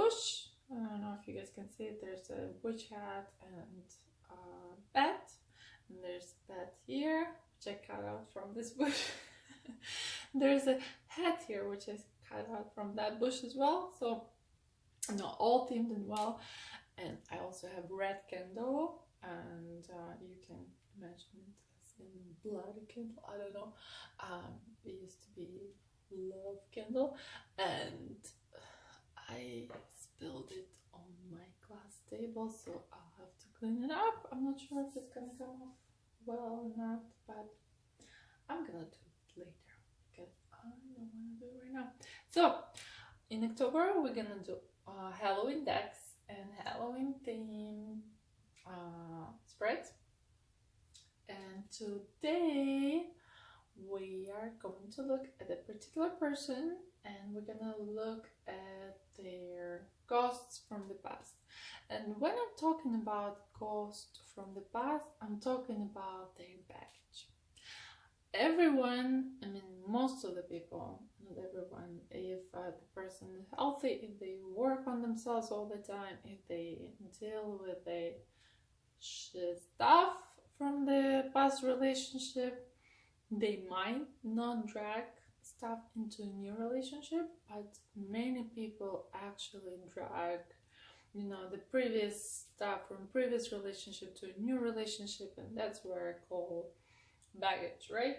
bush. I don't know if you guys can see it. There's a witch hat and a bat, and there's that here, which I cut out from this bush. There's a hat here, which I cut out from that bush as well. So, all themed and well. And I also have red candle, and you can imagine it as in bloody candle. I don't know. It used to be love candle, and I spilled it on my glass table, so I'll have to clean it up. I'm not sure if it's gonna come off well or not, but I'm gonna do it later because I don't want to do it right now. So in October we're gonna do Halloween decks and Halloween theme spreads, and today we are going to look at a particular person, and we're gonna look at their ghosts from the past. And when I'm talking about ghosts from the past, I'm talking about their baggage. Everyone, I mean most of the people, not everyone, if the person is healthy, if they work on themselves all the time, if they deal with the stuff from the past relationship, they might not drag stuff into a new relationship, but many people actually drag, the previous stuff from previous relationship to a new relationship, and that's where I call baggage, right?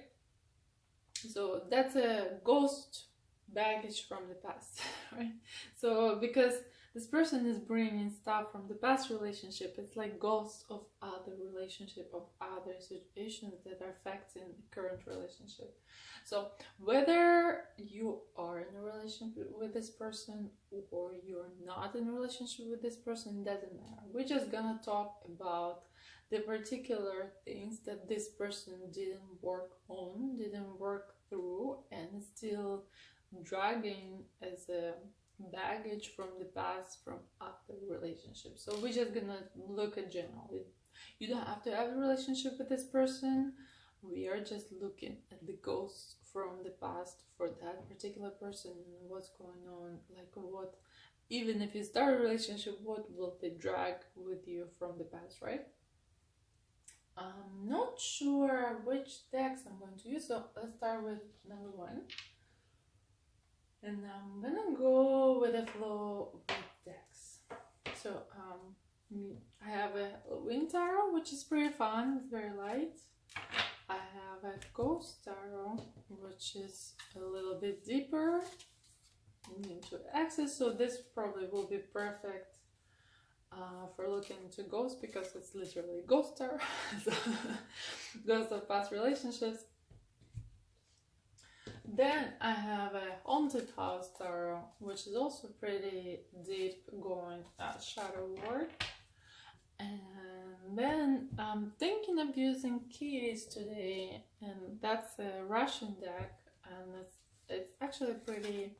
So that's a ghost baggage from the past, right? So because this person is bringing stuff from the past relationship, it's like ghosts of other relationship, of other situations that are affecting the current relationship. So whether you are in a relationship with this person or you're not in a relationship with this person, doesn't matter. We're just gonna talk about the particular things that this person didn't work on, didn't work through, and is still dragging as a baggage from the past from other relationships. So we're just gonna look at general. You don't have to have a relationship with this person. We are just looking at the ghosts from the past for that particular person and what's going on, like what, even if you start a relationship, what will they drag with you from the past, right? I'm not sure which decks I'm going to use, so let's start with number one. And I'm gonna go with the flow with decks. So I have a Wind Tarot, which is pretty fun, it's very light. I have a Ghost Tarot, which is a little bit deeper into access, so this probably will be perfect for looking into ghosts, because it's literally Ghost Tarot. So, ghosts of past relationships. Then I have a Haunted House Tarot, which is also pretty deep, going shadow work. And then I'm thinking of using Keys today, and that's a Russian deck, and it's actually pretty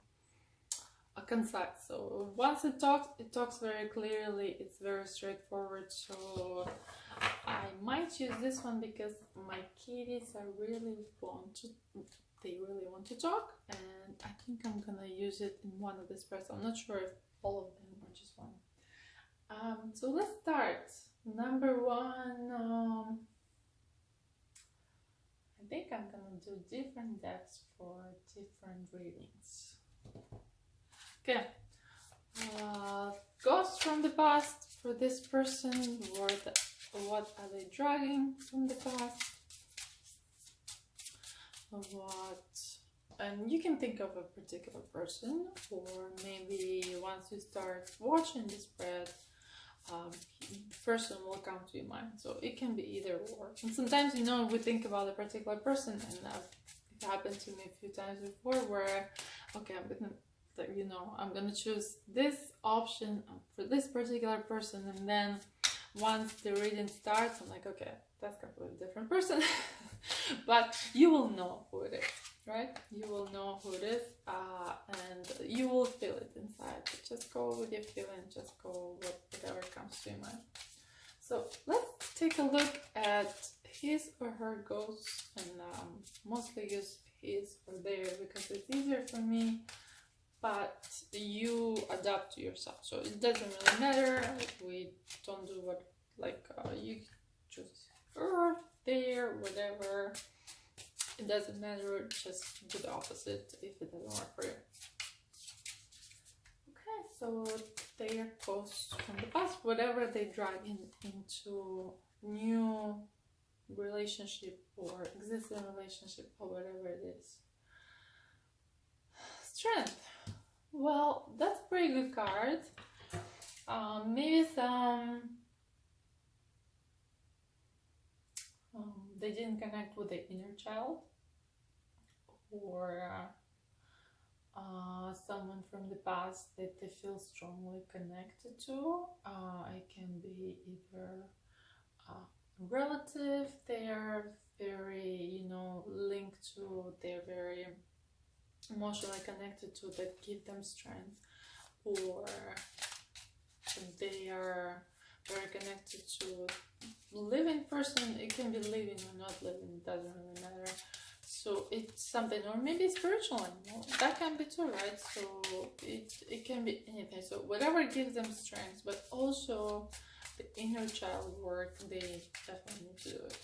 concise. So once it talks very clearly, it's very straightforward. So I might use this one because my kitties they really want to talk, and I think I'm gonna use it in one of the spreads. I'm not sure if all of them or just one. So let's start. Number one, I think I'm gonna do different decks for different readings. Okay, ghosts from the past for this person. What are they dragging from the past? And you can think of a particular person, or maybe once you start watching the spread, the person will come to your mind. So it can be either or. And sometimes, we think about a particular person, and it happened to me a few times before, where, okay, I'm gonna choose this option for this particular person, and then once the reading starts, I'm like, okay, that's a completely different person. But you will know who it is, right? You will know who it is, and you will feel it inside. Just go with your feeling, just go with whatever comes to your mind. So let's take a look at his or her ghost, and mostly use his or their because it's easier for me, but you adapt to yourself. So it doesn't really matter. We don't do what, like, you choose Earth, there, whatever. It doesn't matter. Just do the opposite if it doesn't work for you. Okay, so they are ghosts from the past, whatever they drag into new relationship or existing relationship or whatever it is. Strength. Well, that's a pretty good card. Maybe some they didn't connect with the inner child, or someone from the past that they feel strongly connected to. It can be either a relative they're very, linked to, they're very emotionally connected to, that give them strength, or they are very connected to living person. It can be living or not living, it doesn't really matter. So it's something, or maybe spiritual animal, that can be too, right? So it can be anything. So whatever gives them strength, but also the inner child work, they definitely need to do it.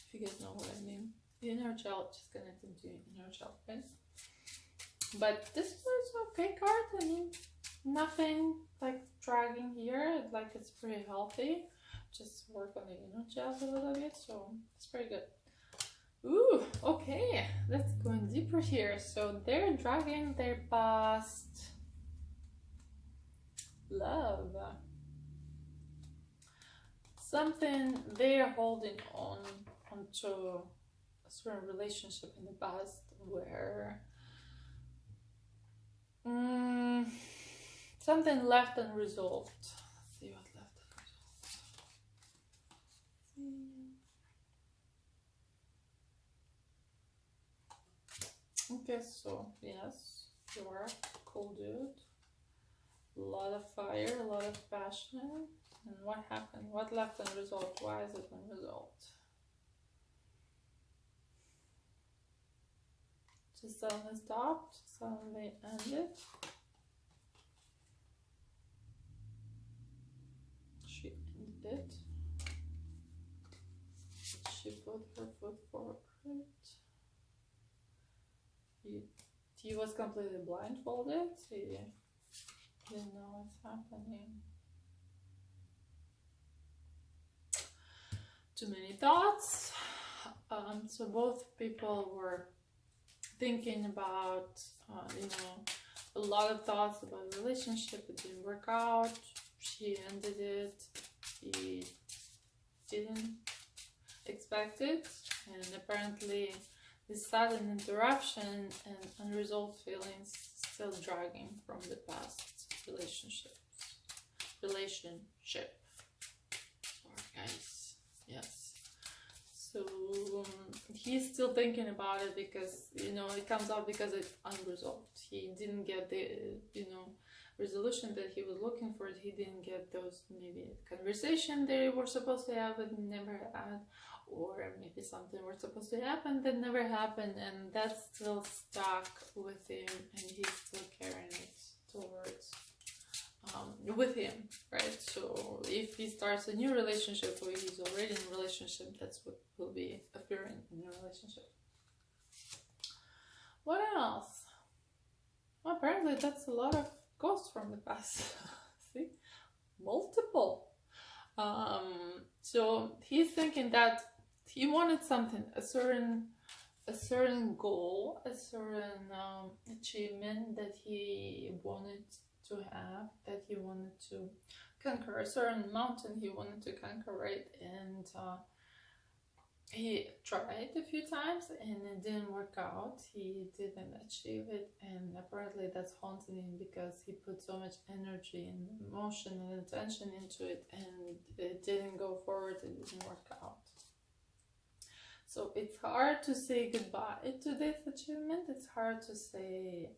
If you guys know what I mean. The inner child, just connecting to your inner child, right? But this is okay card. I mean, nothing like dragging here. Like, it's pretty healthy. Just work on the inner child a little bit. So it's pretty good. Ooh, okay. Let's go in deeper here. So they're dragging their past love. Something they're holding onto a certain relationship in the past where something left unresolved. Let's see what left unresolved. Okay, so yes, you are a cool dude. A lot of fire, a lot of passion. And what happened? What left unresolved? Why is it unresolved? Just suddenly stopped, suddenly ended. She ended it. She put her foot forward. He was completely blindfolded. He didn't know what's happening. Too many thoughts. So both people were thinking about, a lot of thoughts about the relationship. It didn't work out. She ended it. He didn't expect it, and apparently this sudden interruption and unresolved feelings still dragging from the past relationship. Guys, yes. So he's still thinking about it because, it comes out because it's unresolved. He didn't get the, resolution that he was looking for. He didn't get those, maybe conversation they were supposed to have but never had, or maybe something was supposed to happen that never happened, and that's still stuck with him, and he's still carrying it towards with him, right? So if he starts a new relationship or he's already in a relationship, that's what will be appearing in a relationship. What else? Well, apparently that's a lot of ghosts from the past. See? Multiple. So he's thinking that he wanted something, a certain goal, a certain achievement that he wanted to have, that he wanted to conquer, a certain mountain he wanted to conquer, right? And he tried a few times and it didn't work out. He didn't achieve it, and apparently that's haunting him because he put so much energy and emotion and attention into it, and it didn't go forward, it didn't work out. So it's hard to say goodbye to this achievement. It's hard to say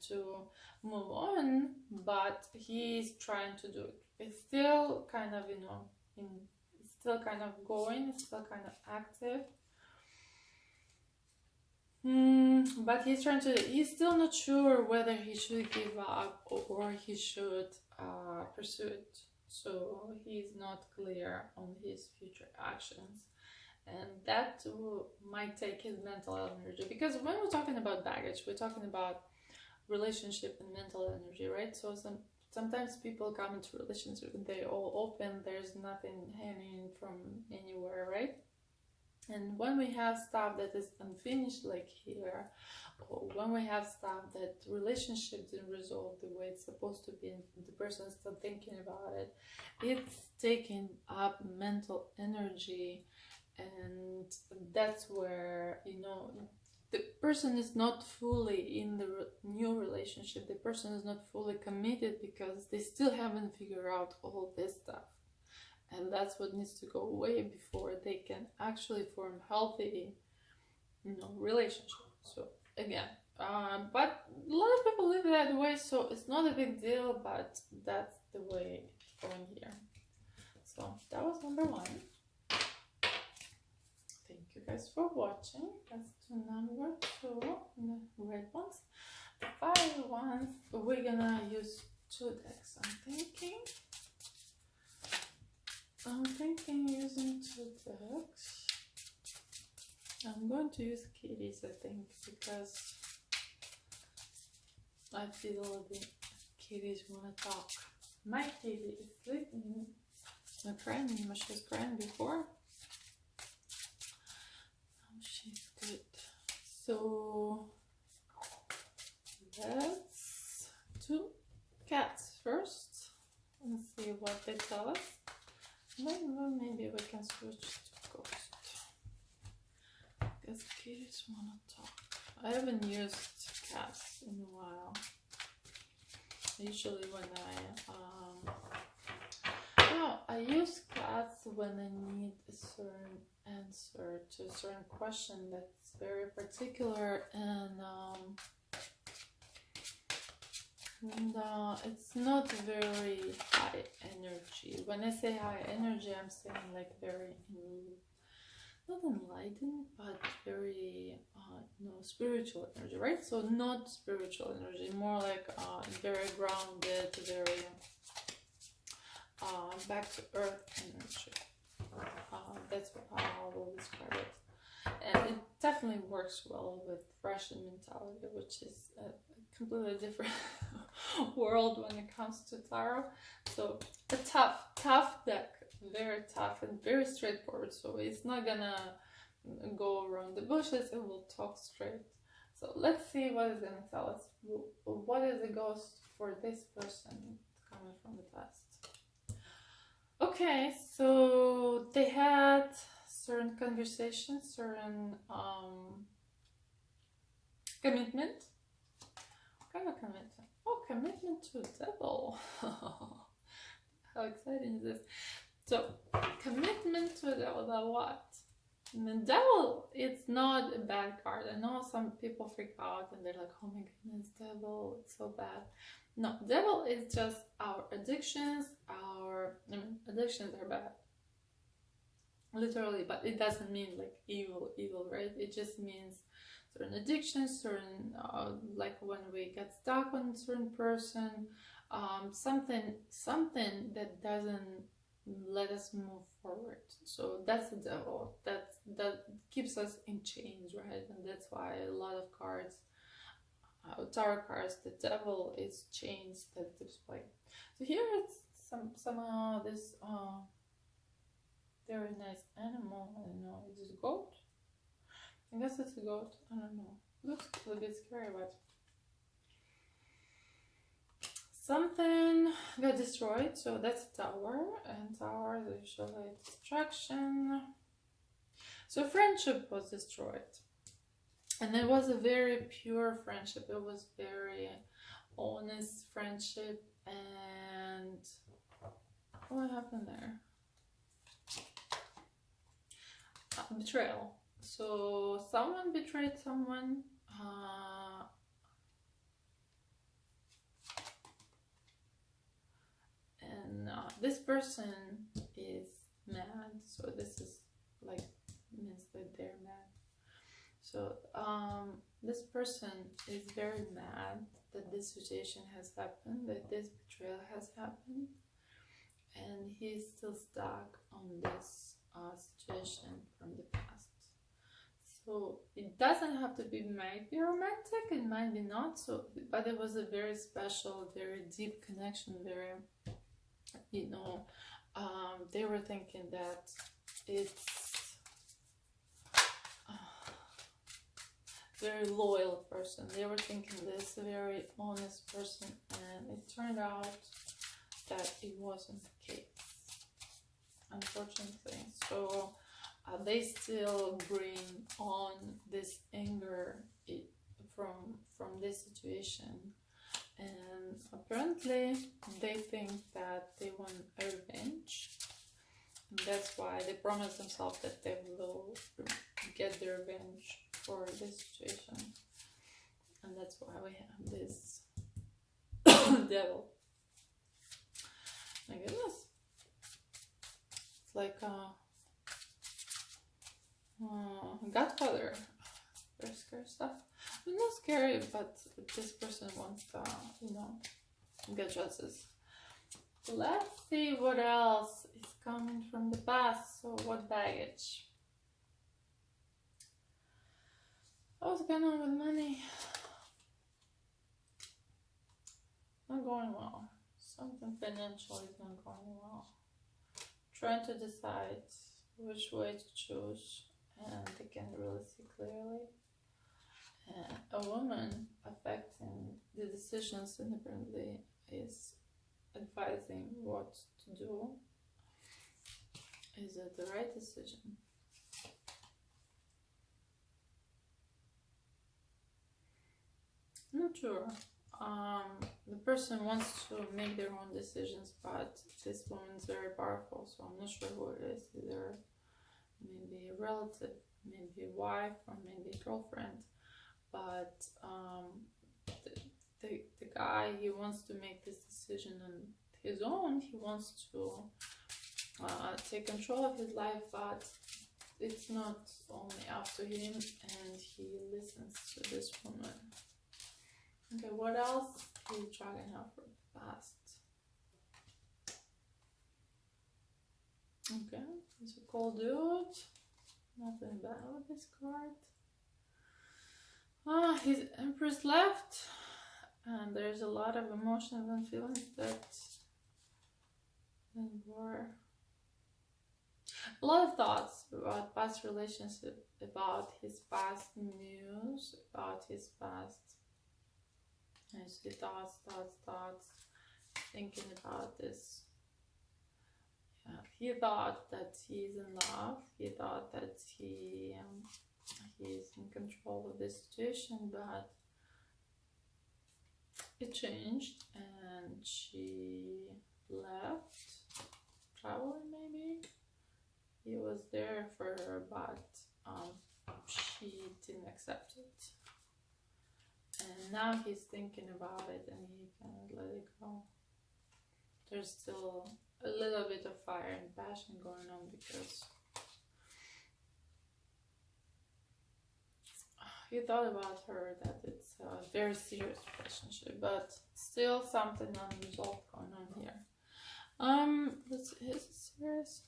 to move on, but he's trying to do it. It's still kind of, it's still kind of going. It's still kind of active. But he's still not sure whether he should give up or he should pursue it. So he's not clear on his future actions. And that might take his mental energy. Because when we're talking about baggage, we're talking about relationship and mental energy, right? So sometimes people come into relationship and they all open, there's nothing hanging from anywhere, right? And when we have stuff that is unfinished, like here, or when we have stuff that relationship didn't resolve the way it's supposed to be, and the person is still thinking about it, it's taking up mental energy, and that's where, you know, the person is not fully in the new relationship. The person is not fully committed because they still haven't figured out all this stuff. And that's what needs to go away before they can actually form healthy, you know, relationship. So again, but a lot of people live that way, so it's not a big deal, but that's the way it's going here. So that was number 1. Thank you guys for watching. Let's do number 2, the red ones. The 5 ones, we're gonna use 2 decks, I'm thinking using 2 decks. I'm going to use kitties, I think, because I feel the kitties want to talk. My kitty is sleeping. Not crying anymore. She was crying before. Oh, she's good. So let's do cats first and see what they tell us. Maybe we can switch to ghost, because kitties want to talk. I haven't used cats in a while. Usually when I use cats when I need a certain answer to a certain question that's very particular, and it's not very high energy. When I say high energy, I'm saying like very, not enlightened, but very, spiritual energy, right? So not spiritual energy, more like very grounded, very back to earth energy. That's how I will describe it. And it definitely works well with Russian mentality, which is a completely different world when it comes to tarot. So a tough deck, very tough and very straightforward. So it's not gonna go around the bushes, it will talk straight. So let's see what it's gonna tell us. What is the ghost for this person coming from the past? Okay, so they had certain conversations, certain commitment. What kind of commitment? Oh, commitment to a devil. How exciting is this? So, commitment to the devil, the what? And the devil, it's not a bad card. I know some people freak out and they're like, oh my goodness, devil, it's so bad. No, devil is just our addictions, addictions are bad. Literally, but it doesn't mean like evil, right? It just means certain addictions, certain, like when we get stuck on a certain person, something that doesn't let us move forward. So that's the devil. That keeps us in chains, right? And that's why a lot of cards, tarot cards, the devil is chains that display. So here it's somehow this very nice animal. I don't know, is it a goat? I guess it's a goat. I don't know. Looks a little bit scary, but something got destroyed. So that's a tower, and towers usually destruction. So friendship was destroyed, and it was a very pure friendship. It was very honest friendship. And what happened there? Betrayal. So someone betrayed someone. And this person is mad. So this is like means that they're mad. So this person is very mad that this situation has happened, that this betrayal has happened, and he's still stuck on this situation from the past. So it doesn't have to be maybe romantic, it might be not so, but it was a very special, very deep connection, very, you know, they were thinking that it's very loyal person. They were thinking this very honest person, and it turned out that it wasn't the case, unfortunately. So they still bring on this anger from this situation, and apparently they think that they want a revenge, and that's why they promise themselves that they will get their revenge for this situation. And that's why we have this devil. My goodness, it's like Godfather. Very scary stuff. It's not scary, but this person wants to, you know, get justice. Let's see what else is coming from the past. So what baggage? What's going on with money? Not going well. Something financial is not going well. Trying to decide which way to choose, and they can't really see clearly. And a woman affecting the decisions independently is advising what to do. Is it the right decision? Not sure. The person wants to make their own decisions, but this woman is very powerful, so I'm not sure who it is. Either maybe a relative, maybe a wife, or maybe a girlfriend. But the guy, he wants to make this decision on his own. He wants to take control of his life, but it's not only up to him, and he listens to this woman. Okay, what else is dragging out from the past? Okay, he's a cold dude. Nothing bad with this card. His Empress left, and there's a lot of emotions and feelings that were a lot of thoughts about past relationship, about his past news, about his past. I see thoughts, thinking about this. Yeah, he thought that he's in love. He thought that he's in control of this situation, but it changed, and she left, traveling maybe. He was there for her, but she didn't accept it. And now he's thinking about it, and he can't let it go. There's still a little bit of fire and passion going on, because he thought about her, that it's a very serious relationship, but still something unresolved going on here. Let's see, is it serious?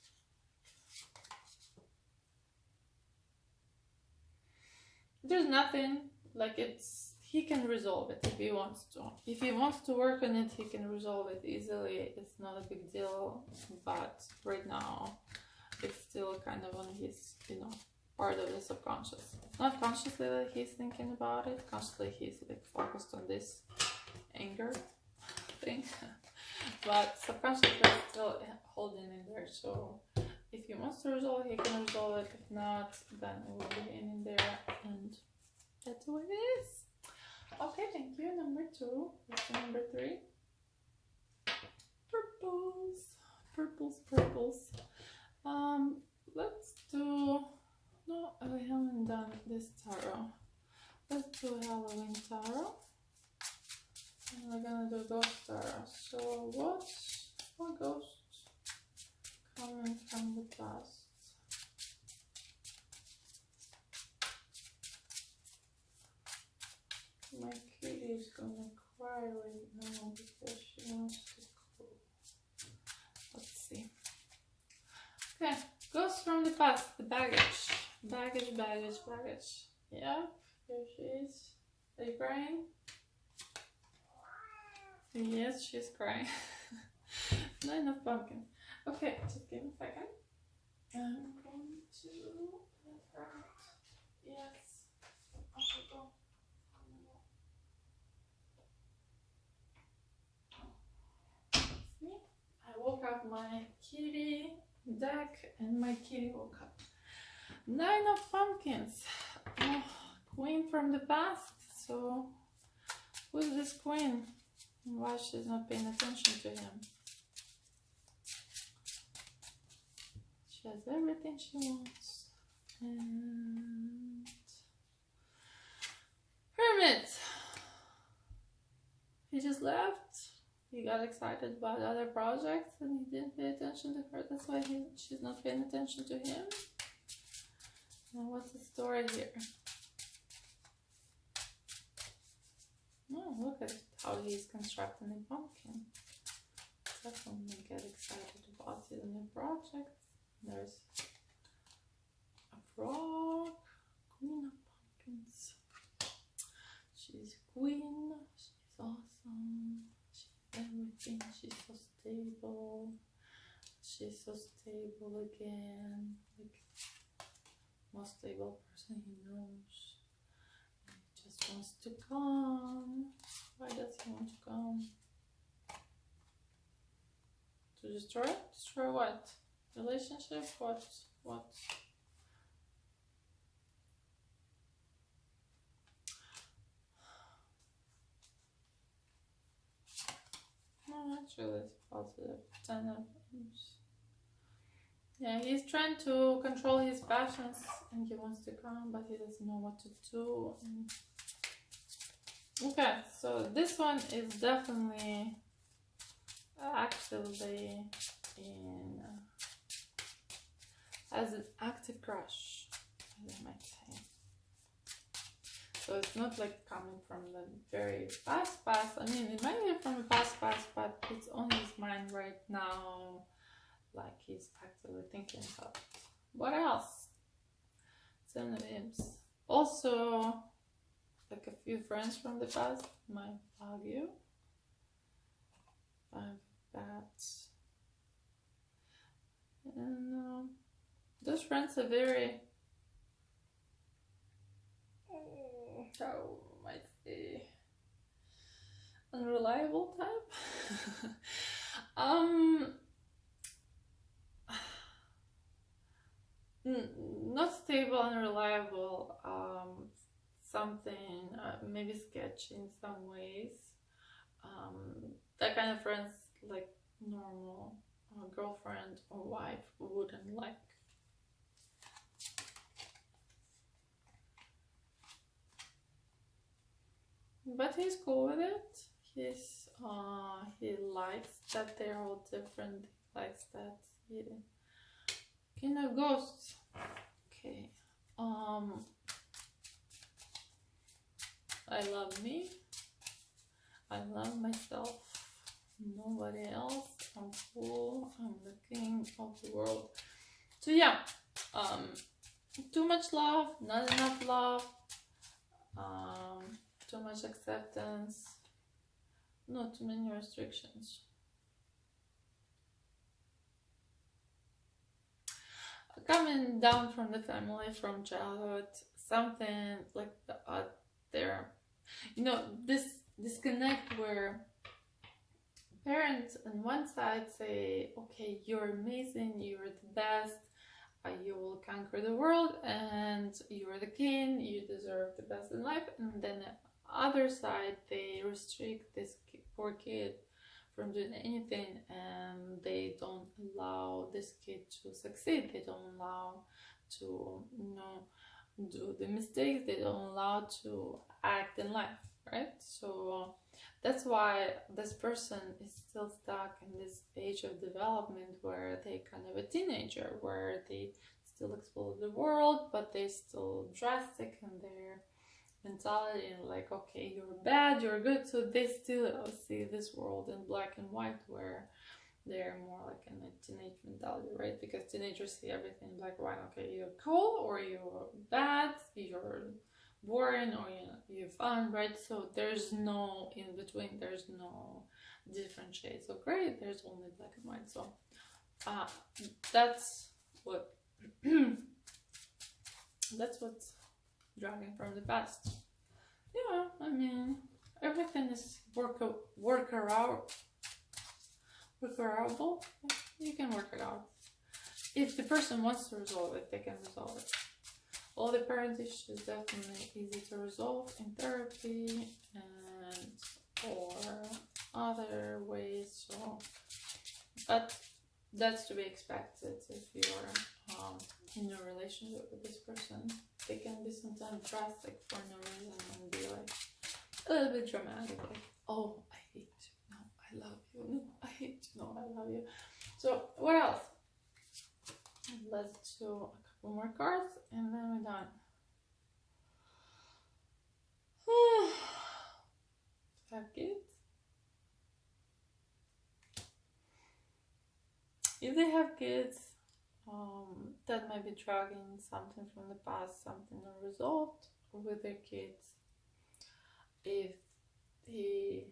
There's nothing, like he can resolve it if he wants to. If he wants to work on it, he can resolve it easily. It's not a big deal, but right now it's still kind of on his, part of the subconscious. Not consciously that he's thinking about it. Consciously he's like focused on this anger thing, but subconsciously it's still holding in there. So if he wants to resolve it, he can resolve it. If not, then it will be in there, and that's what it is. Okay, thank you. Number 2. What's number 3? Purples. Let's do... No, I haven't done this tarot. Let's do Halloween tarot. And we're gonna do ghost tarot. So what ghosts coming from the past? she's gonna cry right now because she wants to go. Let's see. Okay, ghosts from the past, the baggage. Baggage, baggage, baggage. Yep, here she is. Are you crying? Yes, she's crying. Not enough pumpkin. Okay, just give me a second. I'm going to let her out. Yes. Okay, go. See? I woke up my kitty deck and my kitty woke up. 9 of pumpkins. Oh, queen from the past. So, who's this queen? Why she's not paying attention to him? She has everything she wants. And Hermit. He just left. He got excited about other projects and he didn't pay attention to her. That's why she's not paying attention to him. Now what's the story here? Oh, look at how he's constructing a pumpkin. Definitely get excited about his new project. There's a frog, queen of pumpkins. She's queen, she's awesome, she's everything, she's so stable. She's so stable again, like most stable person he knows. He just wants to come. Why does he want to come? To destroy? Destroy what? Relationship? What? No, actually it's positive. 10 of Wands. Yeah, he's trying to control his passions and he wants to come, but he doesn't know what to do. Okay, so this one is definitely actively in as an active crush, as I might say. So it's not like coming from the very past. I mean, it might be from the past, but it's on his mind right now. Like he's actively thinking about it. What else? Synonyms. Also, like a few friends from the past might bug you. 5 bats. And those friends are very, how might say, unreliable type. Not stable, unreliable. Something maybe sketchy in some ways. That kind of friends, like normal girlfriend or wife wouldn't like. But he's cool with it. He likes that they're all different. He likes that he kind of ghosts. Okay. I love me. I love myself. Nobody else. I'm cool. I'm the king of the world. So yeah, too much love, not enough love, too much acceptance, not too many restrictions. Coming down from the family, from childhood, something like there, this disconnect where parents on one side say, okay, you're amazing, you're the best, you will conquer the world, and you're the king, you deserve the best in life. And then the other side, they restrict this poor kid from doing anything, and they don't allow this kid to succeed. They don't allow to do the mistakes. They don't allow to act in life, right? So that's why this person is still stuck in this age of development where they kind of a teenager, where they still explore the world, but they still drastic in mentality and like, okay, you're bad, you're good. So they still see this world in black and white, where they're more like in a teenage mentality, right? Because teenagers see everything black and white. Okay, you're cool or you're bad, you're boring or you're fun, right? So there's no in between, there's no different shades of gray, there's only black and white. So that's what that's what's dragging from the past. Yeah, I mean, everything is workable. You can work it out. If the person wants to resolve it, they can resolve it. All the parent issues definitely easy to resolve in therapy and or other ways. So, but that's to be expected if you're in a relationship with this person. They can be sometimes drastic for no reason and be like a little bit dramatic, like, oh, I hate you, no, I love you, no, I hate you, no, I love you. So what else? Let's do a couple more cards and then we're done. Have kids? If they have kids, that might be dragging something from the past, something unresolved with their kids. If he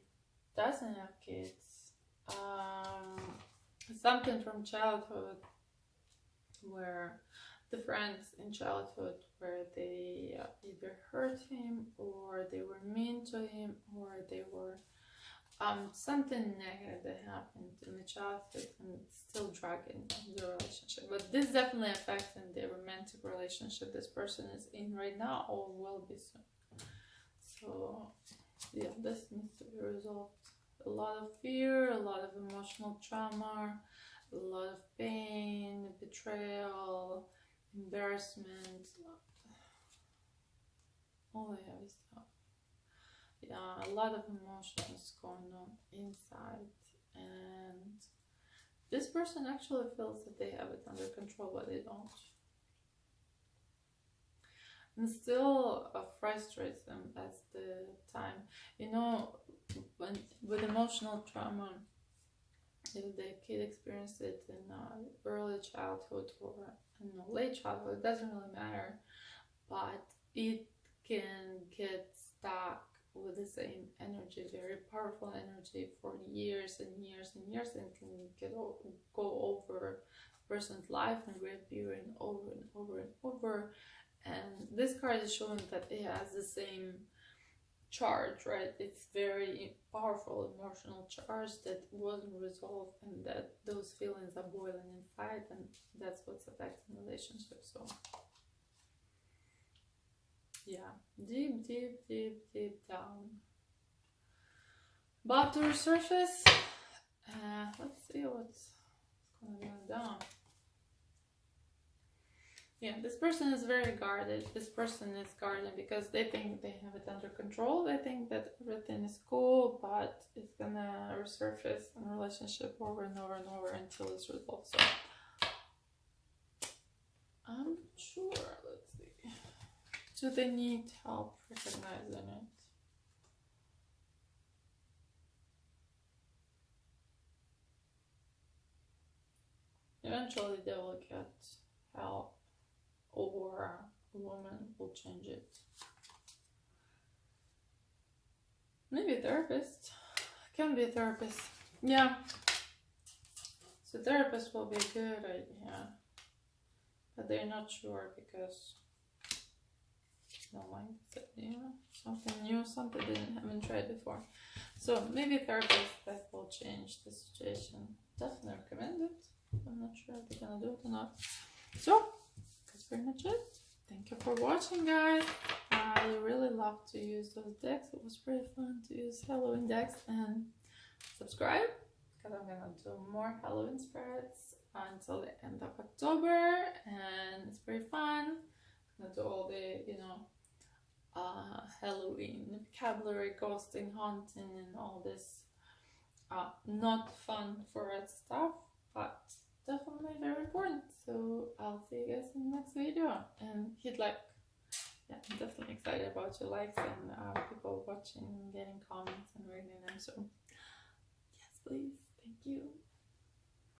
doesn't have kids, something from childhood, where the friends in childhood where they either hurt him or they were mean to him or they were something negative that happened in the childhood and still dragging the relationship. But this definitely affects the romantic relationship this person is in right now or will be soon. So yeah, this needs to be resolved. A lot of fear, a lot of emotional trauma, a lot of pain, betrayal, embarrassment, all the heavy stuff. Yeah, a lot of emotions going on inside, and this person actually feels that they have it under control, but they don't. And still frustrates them at the time. You know, when with emotional trauma, if the kid experienced it in early childhood or in late childhood, it doesn't really matter, but it can get stuck with the same energy, very powerful energy, for years and years and years, and can go over a person's life and reappear over and over and over. And this card is showing that it has the same charge, right? It's very powerful emotional charge that wasn't resolved, and that those feelings are boiling inside, and that's what's affecting relationships. So yeah, deep down, but to resurface. Let's see what's going down. Yeah, this person is very guarded. This person is guarded because they think they have it under control. They think that everything is cool, but it's gonna resurface in a relationship over and over and over until it's resolved. So I'm not sure. Let's see. Do they need help recognizing it? Eventually they will get help, or a woman will change it. Maybe a therapist. Can be a therapist. Yeah. So therapist will be a good idea. But they're not sure because no one said, something new, something they haven't tried before. So maybe a therapist that will change the situation. Definitely recommend it. I'm not sure if they're gonna do it or not. So that's pretty much it. Thank you for watching, guys. I really love to use those decks. It was pretty fun to use Halloween decks. And subscribe, because I'm gonna do more Halloween spreads until the end of October, and it's pretty fun. I'm gonna do all the Halloween vocabulary, ghosting, haunting, and all this not fun for us stuff, but definitely very important. So I'll see you guys in the next video, and hit like. Yeah, I'm definitely excited. excited about your likes and people watching, getting comments and reading them. So yes, please, thank you.